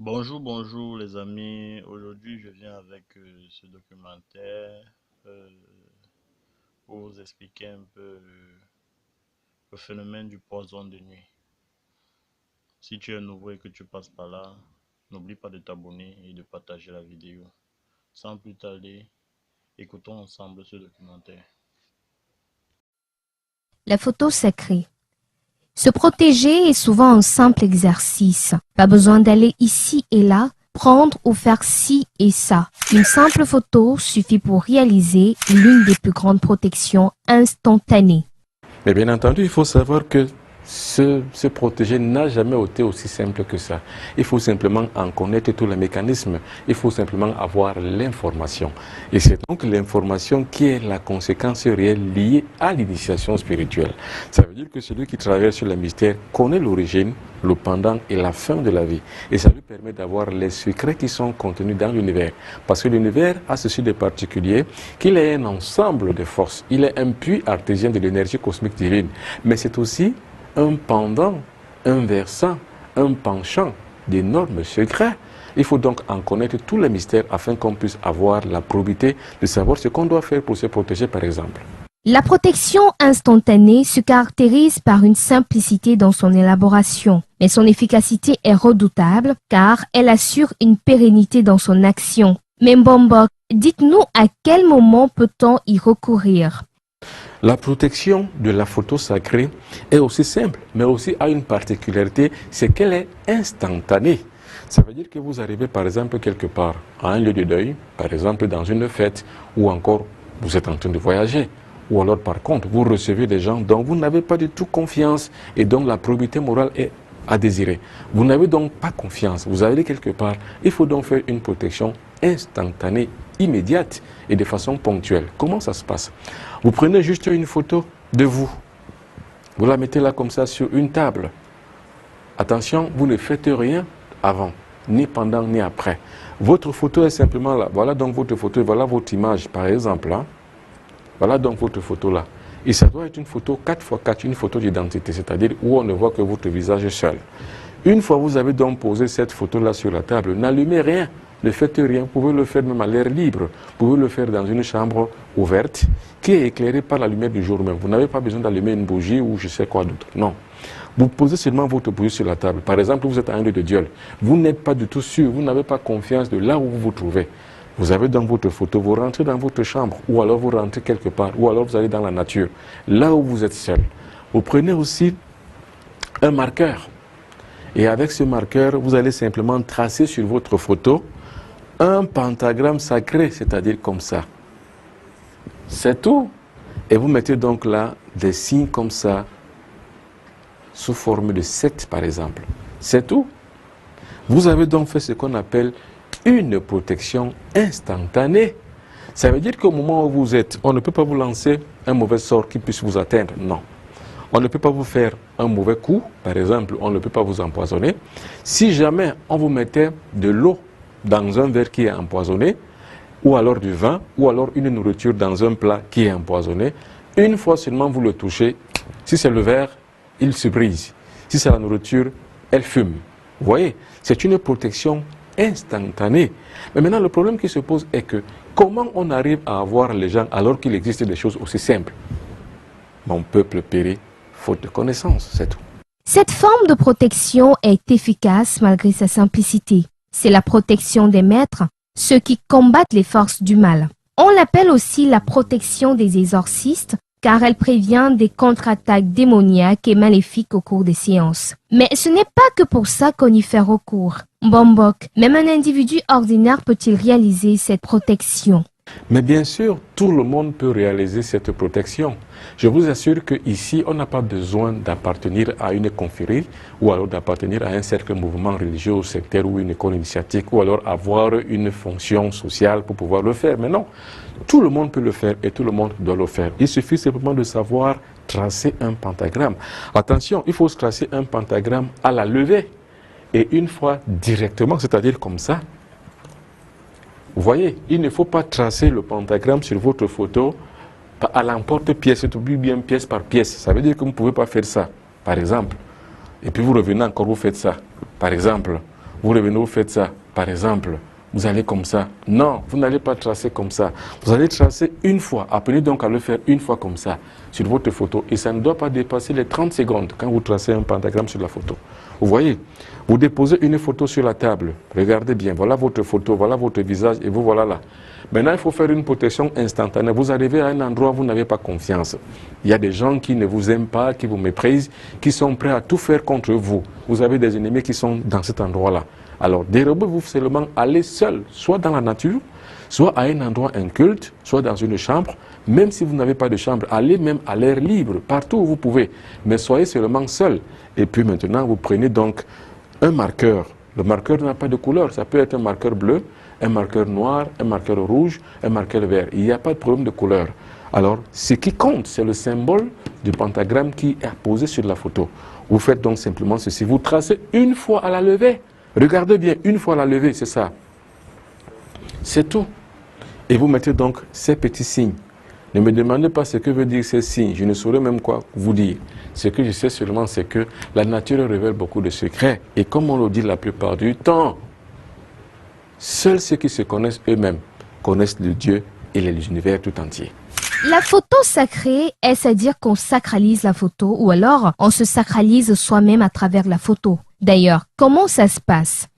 Bonjour, bonjour les amis. Aujourd'hui, je viens avec ce documentaire euh, pour vous expliquer un peu le phénomène du poison de nuit. Si tu es nouveau et que tu passes par là, n'oublie pas de t'abonner et de partager la vidéo. Sans plus tarder, écoutons ensemble ce documentaire. La photo sacrée. Se protéger est souvent un simple exercice. Pas besoin d'aller ici et là, prendre ou faire ci et ça. Une simple photo suffit pour réaliser l'une des plus grandes protections instantanées. Mais bien entendu, il faut savoir que se protéger n'a jamais été aussi simple que ça. Il faut simplement en connaître tous les mécanismes. Il faut simplement avoir l'information. Et c'est donc l'information qui est la conséquence réelle liée à l'initiation spirituelle. Ça veut dire que celui qui travaille sur le mystère connaît l'origine, le pendant et la fin de la vie. Et ça lui permet d'avoir les secrets qui sont contenus dans l'univers. Parce que l'univers a ceci de particulier qu'il est un ensemble de forces. Il est un puits artésien de l'énergie cosmique divine. Mais c'est aussi un pendant, un versant, un penchant d'énormes secrets. Il faut donc en connaître tous les mystères afin qu'on puisse avoir la probité de savoir ce qu'on doit faire pour se protéger, par exemple. La protection instantanée se caractérise par une simplicité dans son élaboration, mais son efficacité est redoutable car elle assure une pérennité dans son action. Mais Mbombok, dites-nous à quel moment peut-on y recourir? La protection de la photo sacrée est aussi simple, mais aussi a une particularité, c'est qu'elle est instantanée. Ça veut dire que vous arrivez par exemple quelque part, à un lieu de deuil, par exemple dans une fête, ou encore vous êtes en train de voyager, ou alors par contre vous recevez des gens dont vous n'avez pas du tout confiance et dont la probité morale est à désirer. Vous n'avez donc pas confiance, vous allez quelque part, il faut donc faire une protection instantanée, immédiate et de façon ponctuelle. Comment ça se passe? Vous prenez juste une photo de vous, vous la mettez là comme ça sur une table. Attention, vous ne faites rien avant, ni pendant, ni après. Votre photo est simplement là. Voilà donc votre photo, voilà votre image par exemple. Là. Voilà donc votre photo là. Et ça doit être une photo 4x4, une photo d'identité, c'est-à-dire où on ne voit que votre visage seul. Une fois vous avez donc posé cette photo-là sur la table, n'allumez rien, ne faites rien, vous pouvez le faire même à l'air libre, vous pouvez le faire dans une chambre ouverte qui est éclairée par la lumière du jour même. Vous n'avez pas besoin d'allumer une bougie ou je sais quoi d'autre, non. Vous posez seulement votre bougie sur la table. Par exemple, vous êtes à un lieu de Dieu, vous n'êtes pas du tout sûr, vous n'avez pas confiance de là où vous vous trouvez. Vous avez dans votre photo, vous rentrez dans votre chambre, ou alors vous rentrez quelque part, ou alors vous allez dans la nature, là où vous êtes seul. Vous prenez aussi un marqueur. Et avec ce marqueur, vous allez simplement tracer sur votre photo un pentagramme sacré, c'est-à-dire comme ça. C'est tout. Et vous mettez donc là des signes comme ça, sous forme de 7 par exemple. C'est tout. Vous avez donc fait ce qu'on appelle une protection instantanée. Ça veut dire qu'au moment où vous êtes, on ne peut pas vous lancer un mauvais sort qui puisse vous atteindre, non. On ne peut pas vous faire un mauvais coup, par exemple, on ne peut pas vous empoisonner. Si jamais on vous mettait de l'eau dans un verre qui est empoisonné, ou alors du vin, ou alors une nourriture dans un plat qui est empoisonné, une fois seulement vous le touchez, si c'est le verre, il se brise. Si c'est la nourriture, elle fume. Vous voyez, c'est une protection instantanée. Mais maintenant, le problème qui se pose est que comment on arrive à avoir les gens alors qu'il existe des choses aussi simples? Mon peuple périt faute de connaissances, c'est tout. Cette forme de protection est efficace malgré sa simplicité. C'est la protection des maîtres, ceux qui combattent les forces du mal. On l'appelle aussi la protection des exorcistes, car elle prévient des contre-attaques démoniaques et maléfiques au cours des séances. Mais ce n'est pas que pour ça qu'on y fait recours. Mbombok, même un individu ordinaire peut-il réaliser cette protection? Mais bien sûr, tout le monde peut réaliser cette protection. Je vous assure qu'ici, on n'a pas besoin d'appartenir à une confrérie ou alors d'appartenir à un cercle mouvement religieux ou sectaire ou une école initiatique ou alors avoir une fonction sociale pour pouvoir le faire. Mais non, tout le monde peut le faire et tout le monde doit le faire. Il suffit simplement de savoir tracer un pentagramme. Attention, il faut tracer un pentagramme à la levée et une fois directement, c'est-à-dire comme ça. Vous voyez, il ne faut pas tracer le pentagramme sur votre photo à l'emporte-pièce, c'est bien pièce par pièce. Ça veut dire que vous ne pouvez pas faire ça, par exemple. Et puis vous revenez encore, vous faites ça, par exemple. Vous revenez, vous faites ça. Par exemple, vous allez comme ça. Non, vous n'allez pas tracer comme ça. Vous allez tracer une fois. Apprenez donc à le faire une fois comme ça sur votre photo. Et ça ne doit pas dépasser les 30 secondes quand vous tracez un pentagramme sur la photo. Vous voyez, vous déposez une photo sur la table. Regardez bien, voilà votre photo, voilà votre visage et vous voilà là. Maintenant, il faut faire une protection instantanée. Vous arrivez à un endroit où vous n'avez pas confiance. Il y a des gens qui ne vous aiment pas, qui vous méprisent, qui sont prêts à tout faire contre vous. Vous avez des ennemis qui sont dans cet endroit-là. Alors, dérobez-vous seulement, allez seul, soit dans la nature, soit à un endroit inculte, soit dans une chambre. Même si vous n'avez pas de chambre, allez même à l'air libre, partout où vous pouvez. Mais soyez seulement seul. Et puis maintenant, vous prenez donc un marqueur. Le marqueur n'a pas de couleur. Ça peut être un marqueur bleu, un marqueur noir, un marqueur rouge, un marqueur vert. Il n'y a pas de problème de couleur. Alors, ce qui compte, c'est le symbole du pentagramme qui est posé sur la photo. Vous faites donc simplement ceci. Vous tracez une fois à la levée. Regardez bien, une fois à la levée, c'est ça. C'est tout. Et vous mettez donc ces petits signes. Ne me demandez pas ce que veut dire ces signes. Je ne saurais même quoi vous dire. Ce que je sais seulement, c'est que la nature révèle beaucoup de secrets. Et comme on le dit la plupart du temps, seuls ceux qui se connaissent eux-mêmes connaissent le Dieu et l'univers tout entier. La photo sacrée, est-ce à dire qu'on sacralise la photo ou alors on se sacralise soi-même à travers la photo? D'ailleurs, comment ça se passe?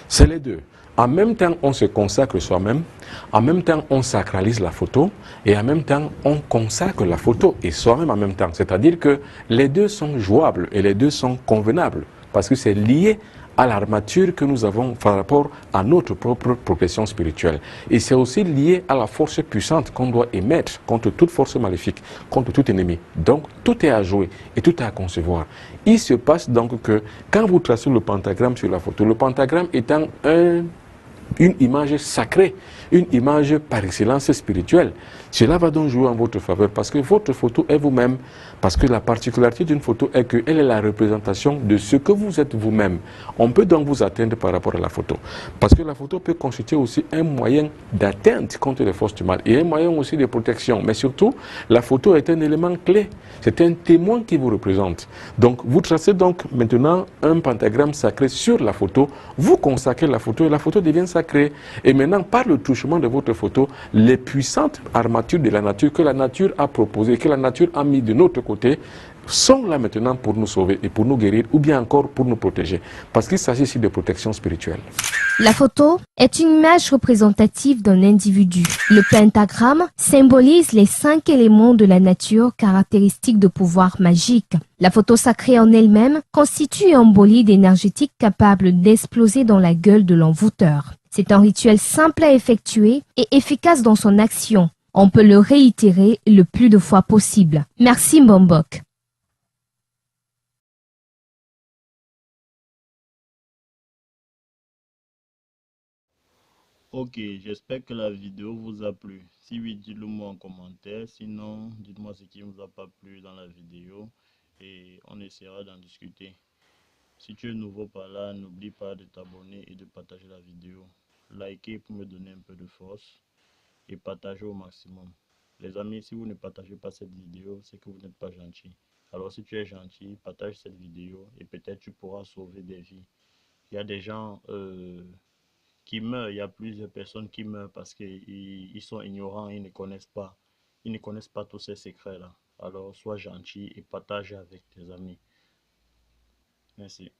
C'est les deux. En même temps, on se consacre soi-même, en même temps, on sacralise la photo, et en même temps, on consacre la photo et soi-même en même temps. C'est-à-dire que les deux sont jouables et les deux sont convenables, parce que c'est lié à l'armature que nous avons par rapport à notre propre progression spirituelle. Et c'est aussi lié à la force puissante qu'on doit émettre contre toute force maléfique, contre tout ennemi. Donc, tout est à jouer et tout est à concevoir. Il se passe donc que quand vous tracez le pentagramme sur la photo, le pentagramme étant une image sacrée, une image par excellence spirituelle. Cela va donc jouer en votre faveur parce que votre photo est vous-même. Parce que la particularité d'une photo est qu'elle est la représentation de ce que vous êtes vous-même. On peut donc vous atteindre par rapport à la photo. Parce que la photo peut constituer aussi un moyen d'atteinte contre les forces du mal et un moyen aussi de protection. Mais surtout, la photo est un élément clé. C'est un témoin qui vous représente. Donc, vous tracez donc maintenant un pentagramme sacré sur la photo. Vous consacrez la photo et la photo devient sacrée. Et maintenant, par le touchement de votre photo, les puissantes armatures de la nature que la nature a proposées, que la nature a mis de notre côté, sont là maintenant pour nous sauver et pour nous guérir ou bien encore pour nous protéger. Parce qu'il s'agit ici de protection spirituelle. La photo est une image représentative d'un individu. Le pentagramme symbolise les 5 éléments de la nature caractéristiques de pouvoir magique. La photo sacrée en elle-même constitue un bolide énergétique capable d'exploser dans la gueule de l'envoûteur. C'est un rituel simple à effectuer et efficace dans son action. On peut le réitérer le plus de fois possible. Merci Mbombok. Ok, j'espère que la vidéo vous a plu. Si oui, dites-le moi en commentaire. Sinon, dites-moi ce qui ne vous a pas plu dans la vidéo et on essaiera d'en discuter. Si tu es nouveau par là, n'oublie pas de t'abonner et de partager la vidéo. Likez pour me donner un peu de force et partagez au maximum. Les amis, si vous ne partagez pas cette vidéo, c'est que vous n'êtes pas gentil. Alors si tu es gentil, partage cette vidéo et peut-être tu pourras sauver des vies. Il y a des gens qui meurent, il y a plusieurs personnes qui meurent parce qu'ils sont ignorants, ils ne connaissent pas tous ces secrets-là. Alors sois gentil et partage avec tes amis. Merci.